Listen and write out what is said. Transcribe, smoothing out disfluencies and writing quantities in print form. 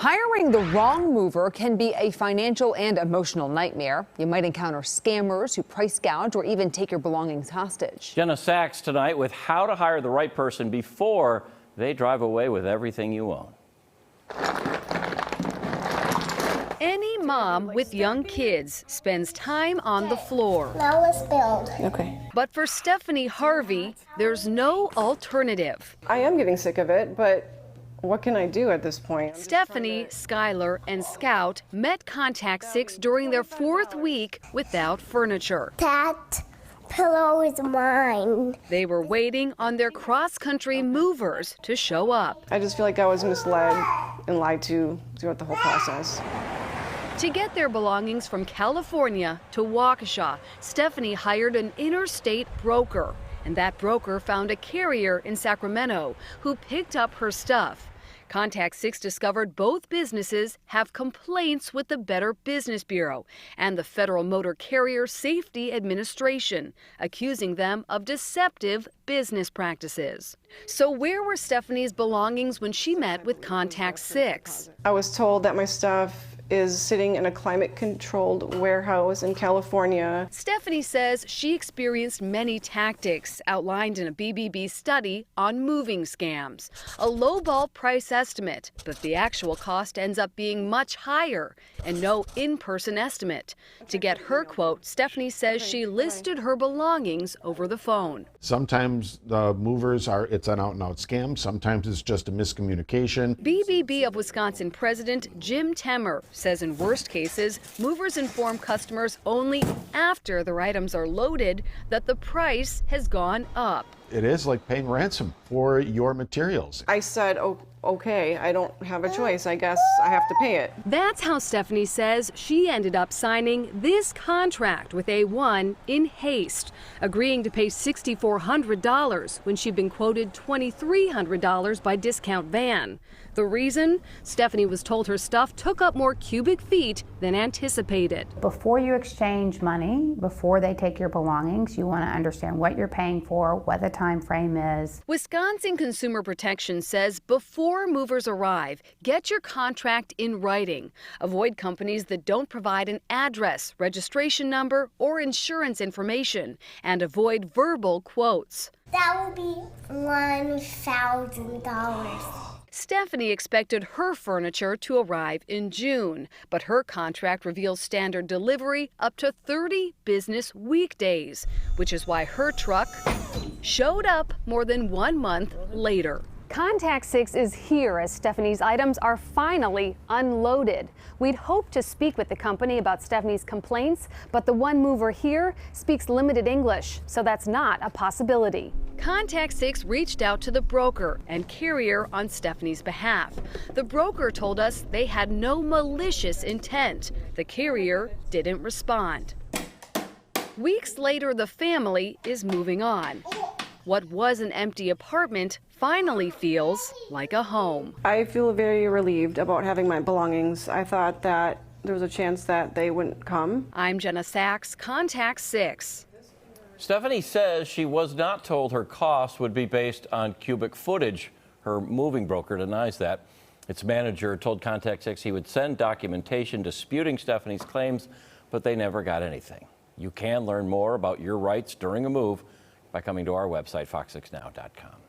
Hiring the wrong mover can be a financial and emotional nightmare. You might encounter scammers who price gouge or even take your belongings hostage. Jenna Sachs tonight with how to hire the right person before they drive away with everything you own. Any mom with young kids spends time on the floor. Now let's build. Okay. But for Stephanie Harvey, there's no alternative. I am getting sick of it, but what can I do at this point? Stephanie, Skylar, and Scout met Contact 6 during their 4th week without furniture. That pillow is mine. They were waiting on their cross-country movers to show up. I just feel like I was misled and lied to throughout the whole process. To get their belongings from California to Waukesha, Stephanie hired an interstate broker. And that broker found a carrier in Sacramento who picked up her stuff. Contact 6 discovered both businesses have complaints with the Better Business Bureau and the Federal Motor Carrier Safety Administration, accusing them of deceptive business practices. So where were Stephanie's belongings when she met with Contact 6? I was told that my stuff is sitting in a climate-controlled warehouse in California. Stephanie says she experienced many tactics outlined in a BBB study on moving scams. A lowball price estimate, but the actual cost ends up being much higher, and no in-person estimate. To get her quote, Stephanie says she listed her belongings over the phone. Sometimes the movers it's an out-and-out scam. Sometimes it's just a miscommunication. BBB of Wisconsin President Jim Temmer says in worst cases, movers inform customers only after their items are loaded that the price has gone up. It is like paying ransom for your materials. I said, oh, okay, I don't have a choice. I guess I have to pay it. That's how Stephanie says she ended up signing this contract with A1 in haste, agreeing to pay $6,400 when she'd been quoted $2,300 by Discount Van. The reason? Stephanie was told her stuff took up more cubic feet than anticipated. Before you exchange money, before they take your belongings, you want to understand what you're paying for, what the time frame is. Wisconsin Consumer Protection says before movers arrive, get your contract in writing. Avoid companies that don't provide an address, registration number, or insurance information, and avoid verbal quotes. That will be $1,000. Stephanie expected her furniture to arrive in June, but her contract reveals standard delivery up to 30 business weekdays, which is why her truck showed up more than 1 month later. Contact 6 is here as Stephanie's items are finally unloaded. We'd hoped to speak with the company about Stephanie's complaints, but the one mover here speaks limited English, so that's not a possibility. Contact 6 reached out to the broker and carrier on Stephanie's behalf. The broker told us they had no malicious intent. The carrier didn't respond. Weeks later, the family is moving on. What was an empty apartment finally feels like a home. I feel very relieved about having my belongings. I thought that there was a chance that they wouldn't come. I'm Jenna Sachs, Contact 6. Stephanie says she was not told her cost would be based on cubic footage. Her moving broker denies that. Its manager told Contact 6 he would send documentation disputing Stephanie's claims, but they never got anything. You can learn more about your rights during a move by coming to our website, fox6now.com.